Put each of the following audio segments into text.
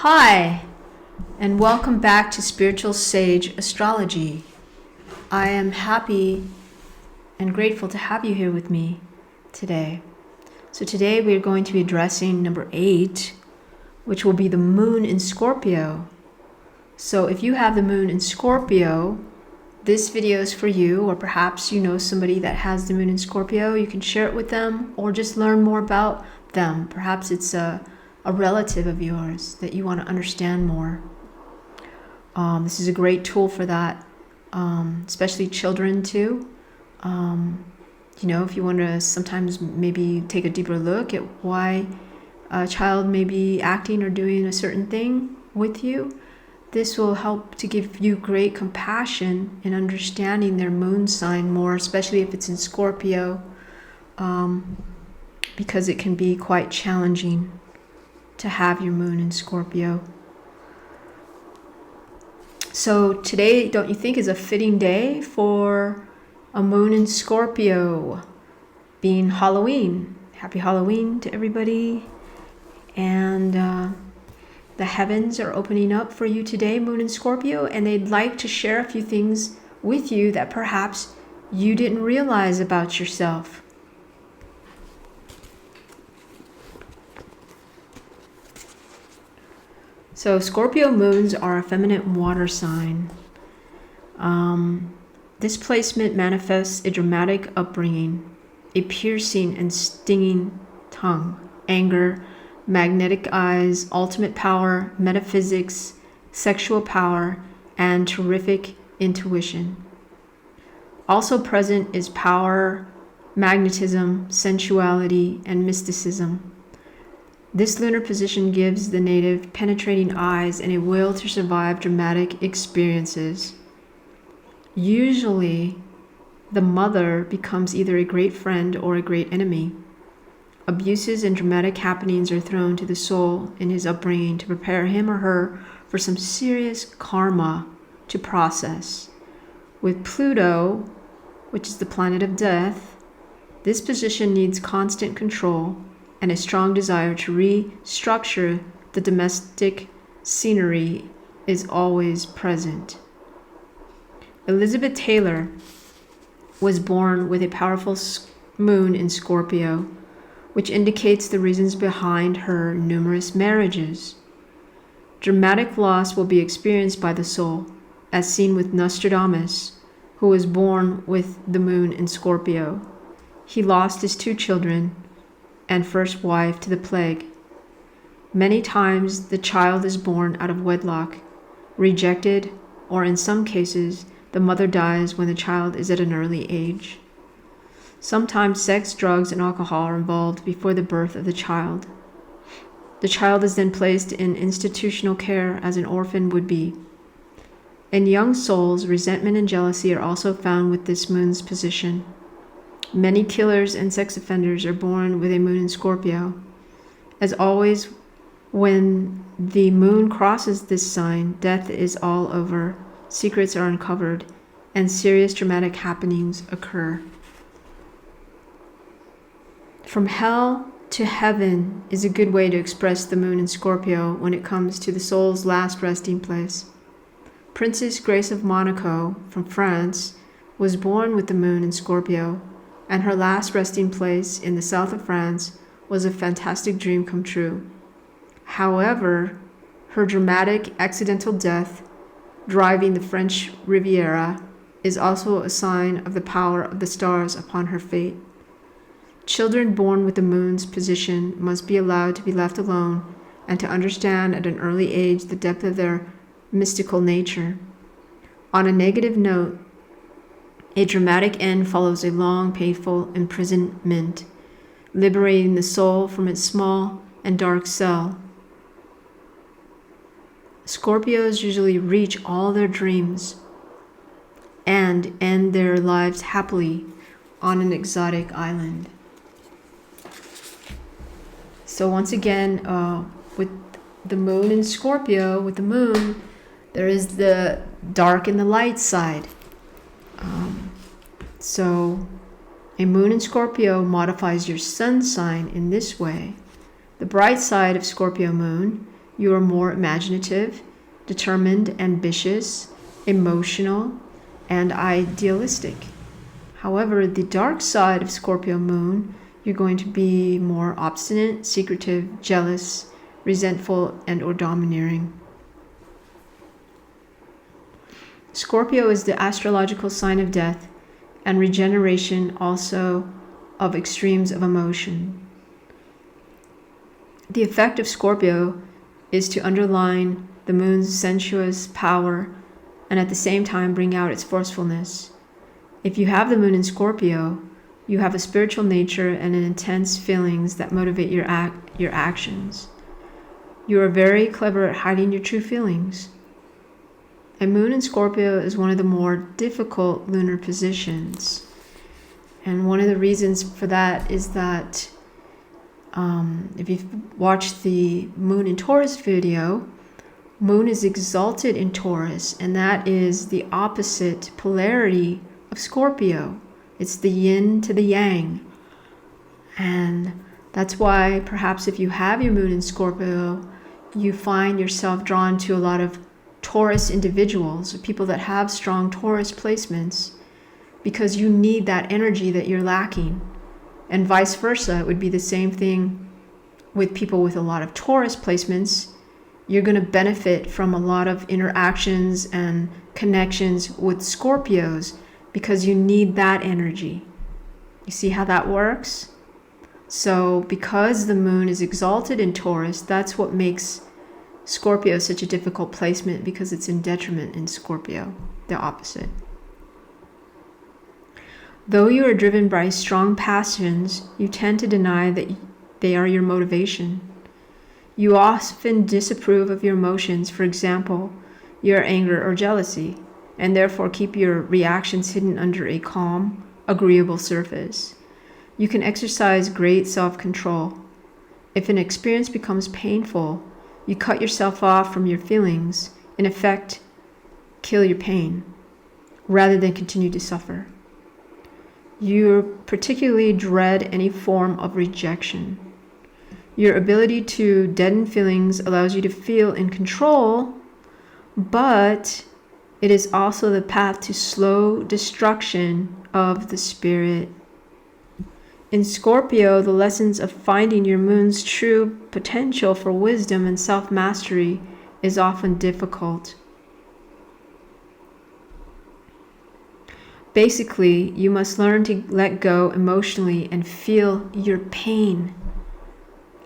Hi, and welcome back to Spiritual Sage Astrology. I am happy and grateful to have you here with me today. So today we're going to be addressing number 8, which will be the moon in Scorpio. So if you have the moon in Scorpio, this video is for you, or perhaps you know somebody that has the moon in Scorpio. You can share it with them or just learn more about them. Perhaps it's a relative of yours that you want to understand more. This is a great tool for that, especially children too. If you want to sometimes maybe take a deeper look at why a child may be acting or doing a certain thing with you, this will help to give you great compassion in understanding their moon sign more, especially if it's in Scorpio, because it can be quite challenging to have your moon in Scorpio. So today, don't you think, is a fitting day for a moon in Scorpio, being Halloween? Happy Halloween to everybody. And the heavens are opening up for you today, moon in Scorpio, and they'd like to share a few things with you that perhaps you didn't realize about yourself. So Scorpio moons are a feminine water sign. This placement manifests a dramatic upbringing, a piercing and stinging tongue, anger, magnetic eyes, ultimate power, metaphysics, sexual power, and terrific intuition. Also present is power, magnetism, sensuality, and mysticism. This lunar position gives the native penetrating eyes and a will to survive dramatic experiences. Usually, the mother becomes either a great friend or a great enemy. Abuses and dramatic happenings are thrown to the soul in his upbringing to prepare him or her for some serious karma to process. With Pluto, which is the planet of death, this position needs constant control and a strong desire to restructure the domestic scenery is always present. Elizabeth Taylor was born with a powerful moon in Scorpio, which indicates the reasons behind her numerous marriages. Dramatic loss will be experienced by the soul, as seen with Nostradamus, who was born with the moon in Scorpio. He lost his 2 children and first wife to the plague. Many times the child is born out of wedlock, rejected, or in some cases, the mother dies when the child is at an early age. Sometimes sex, drugs, and alcohol are involved before the birth of the child. The child is then placed in institutional care as an orphan would be. In young souls, resentment and jealousy are also found with this moon's position. Many killers and sex offenders are born with a moon in Scorpio. As always, when the moon crosses this sign, death is all over, secrets are uncovered, and serious dramatic happenings occur. From hell to heaven is a good way to express the moon in Scorpio when it comes to the soul's last resting place. Princess Grace of Monaco from France was born with the moon in Scorpio, and her last resting place in the south of France was a fantastic dream come true. However, her dramatic accidental death driving the French Riviera is also a sign of the power of the stars upon her fate. Children born with the moon's position must be allowed to be left alone and to understand at an early age the depth of their mystical nature. On a negative note, a dramatic end follows a long, painful imprisonment, liberating the soul from its small and dark cell. Scorpios usually reach all their dreams and end their lives happily on an exotic island. So once again, with the moon in Scorpio, with the moon, there is the dark and the light side. So a moon in Scorpio modifies your sun sign in this way. The bright side of Scorpio moon You are more imaginative, determined, ambitious, emotional, and idealistic. However, the dark side of Scorpio moon, you're going to be more obstinate, secretive, jealous, resentful, and or domineering. Scorpio is the astrological sign of death and regeneration, also of extremes of emotion. The effect of Scorpio is to underline the moon's sensuous power and at the same time bring out its forcefulness. If you have the moon in Scorpio, you have a spiritual nature and an intense feelings that motivate your actions. You are very clever at hiding your true feelings. A moon in Scorpio is one of the more difficult lunar positions. And one of the reasons for that is that if you've watched the Moon in Taurus video, Moon is exalted in Taurus, and that is the opposite polarity of Scorpio. It's the yin to the yang. And that's why perhaps if you have your Moon in Scorpio, you find yourself drawn to a lot of Taurus individuals, or people that have strong Taurus placements, because you need that energy that you're lacking. And vice versa, it would be the same thing with people with a lot of Taurus placements. You're going to benefit from a lot of interactions and connections with Scorpios because you need that energy. You see how that works? So because the moon is exalted in Taurus, that's what makes Scorpio such a difficult placement, because it's in detriment in Scorpio, the opposite. Though you are driven by strong passions, you tend to deny that they are your motivation. You often disapprove of your emotions, for example, your anger or jealousy, and therefore keep your reactions hidden under a calm, agreeable surface. You can exercise great self-control. If an experience becomes painful, you cut yourself off from your feelings, in effect, kill your pain, rather than continue to suffer. You particularly dread any form of rejection. Your ability to deaden feelings allows you to feel in control, but it is also the path to slow destruction of the spirit. In Scorpio, the lessons of finding your moon's true potential for wisdom and self-mastery is often difficult. Basically, you must learn to let go emotionally and feel your pain.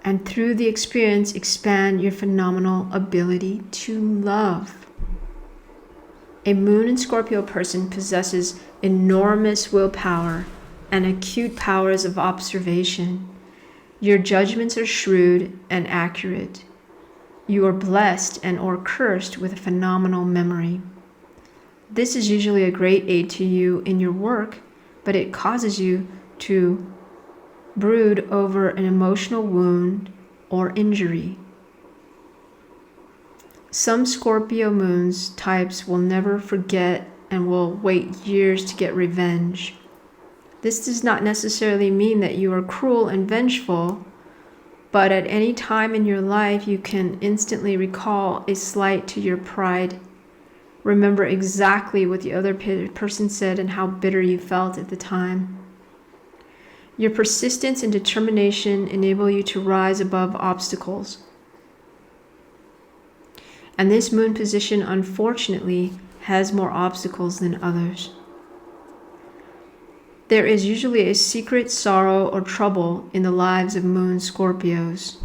And through the experience, expand your phenomenal ability to love. A moon in Scorpio person possesses enormous willpower and acute powers of observation. Your judgments are shrewd and accurate. You are blessed and or cursed with a phenomenal memory. This is usually a great aid to you in your work, but it causes you to brood over an emotional wound or injury. Some Scorpio moons types will never forget and will wait years to get revenge. This does not necessarily mean that you are cruel and vengeful, but at any time in your life you can instantly recall a slight to your pride. Remember exactly what the other person said and how bitter you felt at the time. Your persistence and determination enable you to rise above obstacles. And this moon position, unfortunately, has more obstacles than others. There is usually a secret sorrow or trouble in the lives of moon Scorpios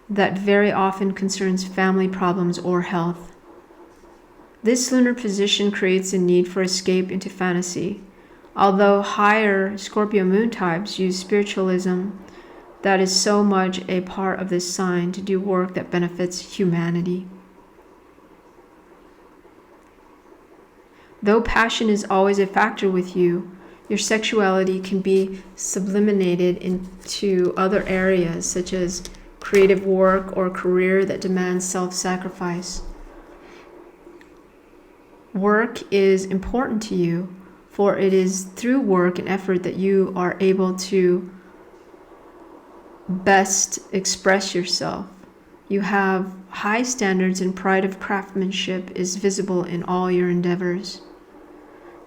that very often concerns family problems or health. This lunar position creates a need for escape into fantasy. Although higher Scorpio moon types use spiritualism, that is so much a part of this sign to do work that benefits humanity. Though passion is always a factor with you, your sexuality can be sublimated into other areas, such as creative work or career that demands self-sacrifice. Work is important to you, for it is through work and effort that you are able to best express yourself. You have high standards, and pride of craftsmanship is visible in all your endeavors.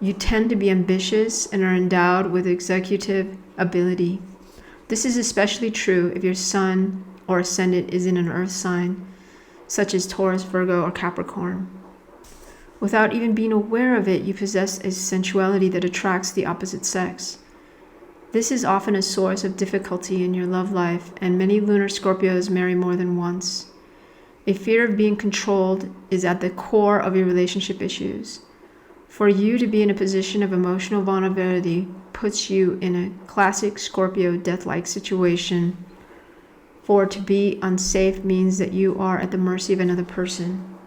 You tend to be ambitious and are endowed with executive ability. This is especially true if your sun or ascendant is in an earth sign, such as Taurus, Virgo, or Capricorn. Without even being aware of it, you possess a sensuality that attracts the opposite sex. This is often a source of difficulty in your love life, and many lunar Scorpios marry more than once. A fear of being controlled is at the core of your relationship issues. For you to be in a position of emotional vulnerability puts you in a classic Scorpio death-like situation. For to be unsafe means that you are at the mercy of another person.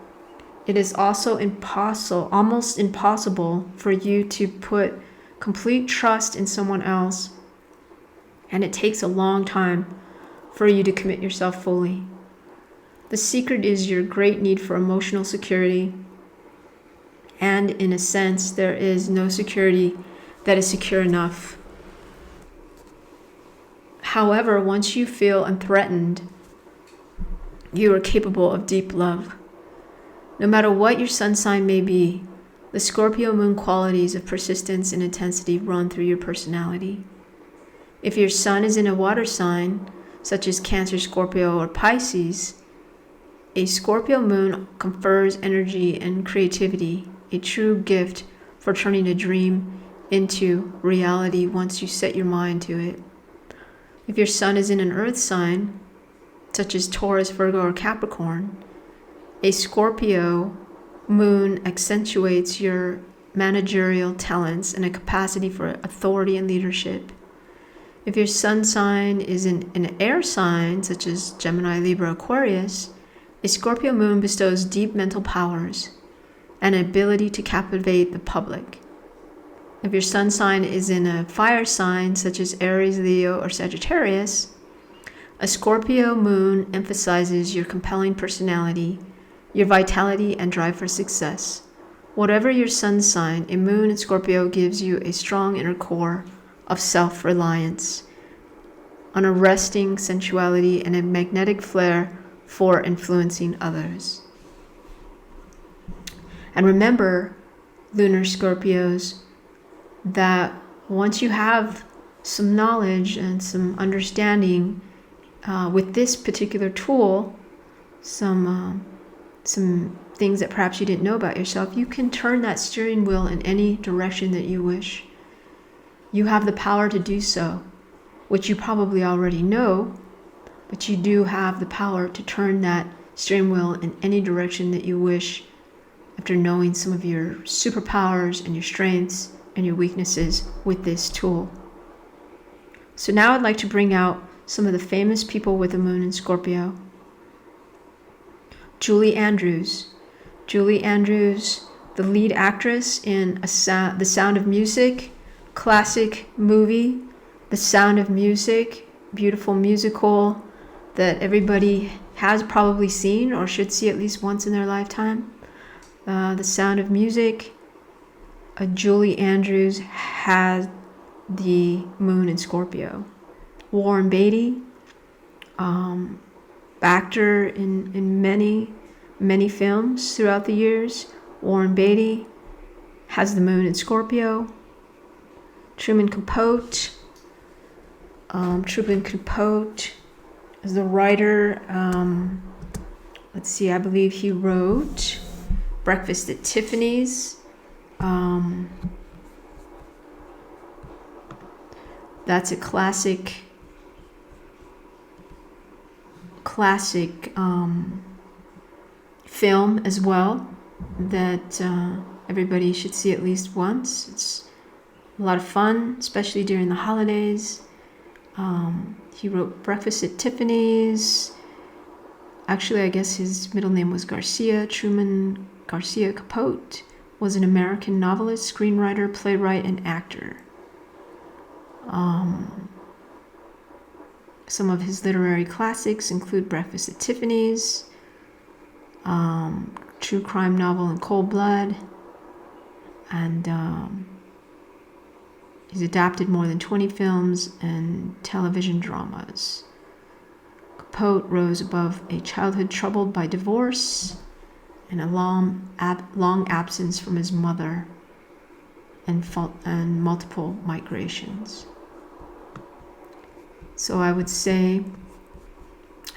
It is also almost impossible for you to put complete trust in someone else, and it takes a long time for you to commit yourself fully. The secret is your great need for emotional security, and in a sense, there is no security that is secure enough. However, once you feel unthreatened, you are capable of deep love. No matter what your sun sign may be, the Scorpio moon qualities of persistence and intensity run through your personality. If your sun is in a water sign, such as Cancer, Scorpio, or Pisces, a Scorpio moon confers energy and creativity, a true gift for turning a dream into reality once you set your mind to it. If your sun is in an earth sign, such as Taurus, Virgo, or Capricorn, a Scorpio moon accentuates your managerial talents and a capacity for authority and leadership. If your sun sign is in an air sign, such as Gemini, Libra, Aquarius, a Scorpio moon bestows deep mental powers and an ability to captivate the public. If your sun sign is in a fire sign, such as Aries, Leo, or Sagittarius, a Scorpio moon emphasizes your compelling personality, your vitality, and drive for success. Whatever your sun sign, a moon in Scorpio gives you a strong inner core of self-reliance, unarresting sensuality, and a magnetic flair for influencing others. And remember, lunar Scorpios, that once you have some knowledge and some understanding with this particular tool, some things that perhaps you didn't know about yourself, you can turn that steering wheel in any direction that you wish. You have the power to do so, which you probably already know, but you do have the power to turn that steering wheel in any direction that you wish after knowing some of your superpowers and your strengths and your weaknesses with this tool. So now I'd like to bring out some of the famous people with the moon in Scorpio. Julie Andrews. Julie Andrews, the lead actress in The Sound of Music, classic movie, The Sound of Music, beautiful musical that everybody has probably seen or should see at least once in their lifetime. The Sound of Music. Julie Andrews has the moon in Scorpio. Warren Beatty, actor in many films throughout the years. Warren Beatty has the moon in Scorpio. Truman Capote. Truman Capote is the writer. I believe he wrote Breakfast at Tiffany's. That's a classic film as well that everybody should see at least once. It's a lot of fun, especially during the holidays. He wrote Breakfast at Tiffany's. Actually, I guess his middle name was Garcia. Truman Garcia Capote was an American novelist, screenwriter, playwright, and actor. Some of his literary classics include Breakfast at Tiffany's, true crime novel In Cold Blood, and he's adapted more than 20 films and television dramas. poet rose above a childhood troubled by divorce and a long absence from his mother and multiple migrations. So I would say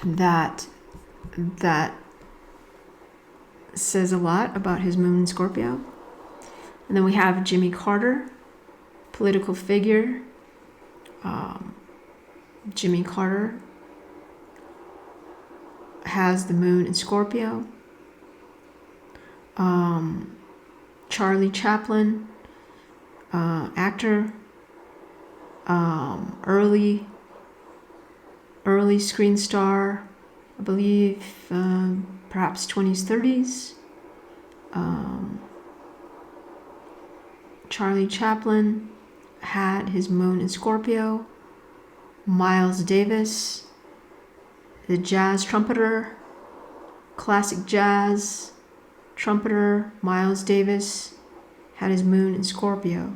that says a lot about his moon in Scorpio. And then we have Jimmy Carter, political figure. Jimmy Carter has the moon in Scorpio. Charlie Chaplin, actor, early screen star, I believe, perhaps 20s, 30s. Charlie Chaplin had his moon in Scorpio. Miles Davis, the jazz trumpeter, classic jazz trumpeter Miles Davis, had his moon in Scorpio.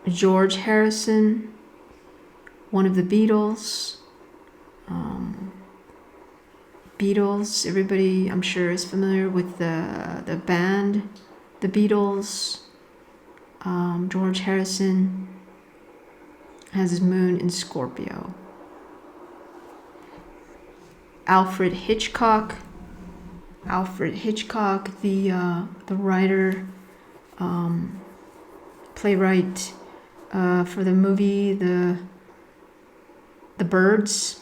George Harrison, one of the Beatles. Beatles, everybody I'm sure is familiar with the band, the Beatles. George Harrison has his moon in Scorpio. Alfred Hitchcock, the writer, playwright for the movie The Birds.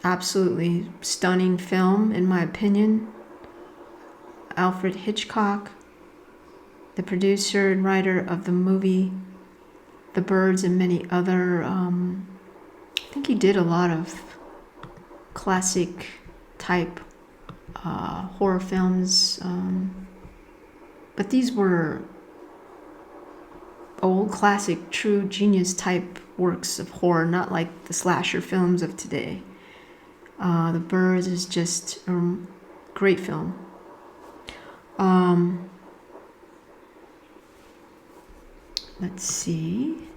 Absolutely stunning film, in my opinion. Alfred Hitchcock, the producer and writer of the movie The Birds and many other, I think he did a lot of classic type horror films, but these were old classic true genius type works of horror, not like the slasher films of today. The Birds is just a great film. Let's see.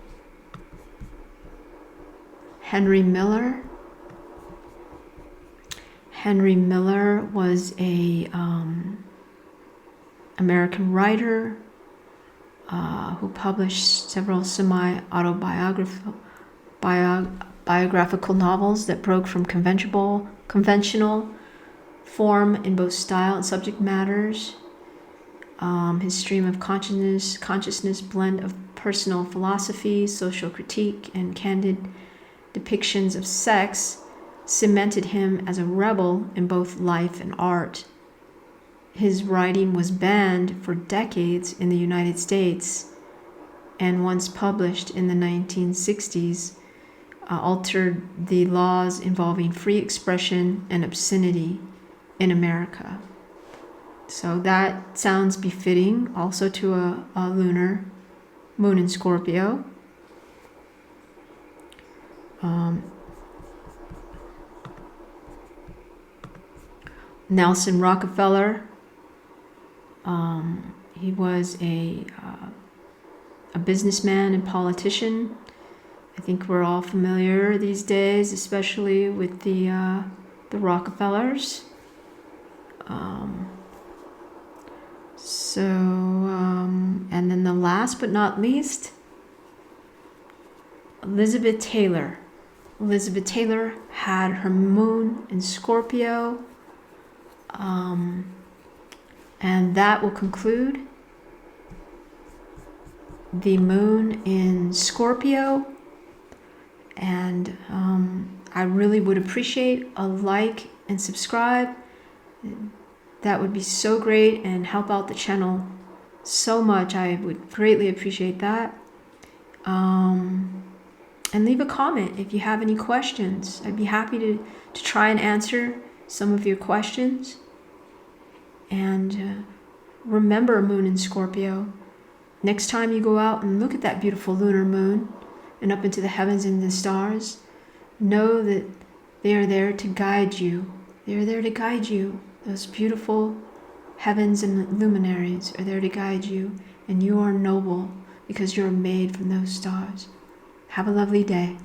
Henry Miller. Henry Miller was a American writer who published several biographical novels that broke from conventional form in both style and subject matters. His stream of consciousness blend of personal philosophy, social critique, and candid depictions of sex cemented him as a rebel in both life and art. His writing was banned for decades in the United States, and once published in the 1960s, altered the laws involving free expression and obscenity in America. So that sounds befitting also to a lunar moon in Scorpio. Nelson Rockefeller, he was a businessman and politician. I think we're all familiar these days, especially with the Rockefellers. And then the last but not least, Elizabeth Taylor. Elizabeth Taylor had her moon in Scorpio. And that will conclude the moon in Scorpio. And I really would appreciate a like and subscribe. That would be so great and help out the channel so much. I would greatly appreciate that. And leave a comment if you have any questions. I'd be happy to try and answer some of your questions. And remember, moon in Scorpio, next time you go out and look at that beautiful lunar moon and up into the heavens and the stars, know that they are there to guide you. They are there to guide you. Those beautiful heavens and luminaries are there to guide you, and you are noble because you're made from those stars. Have a lovely day.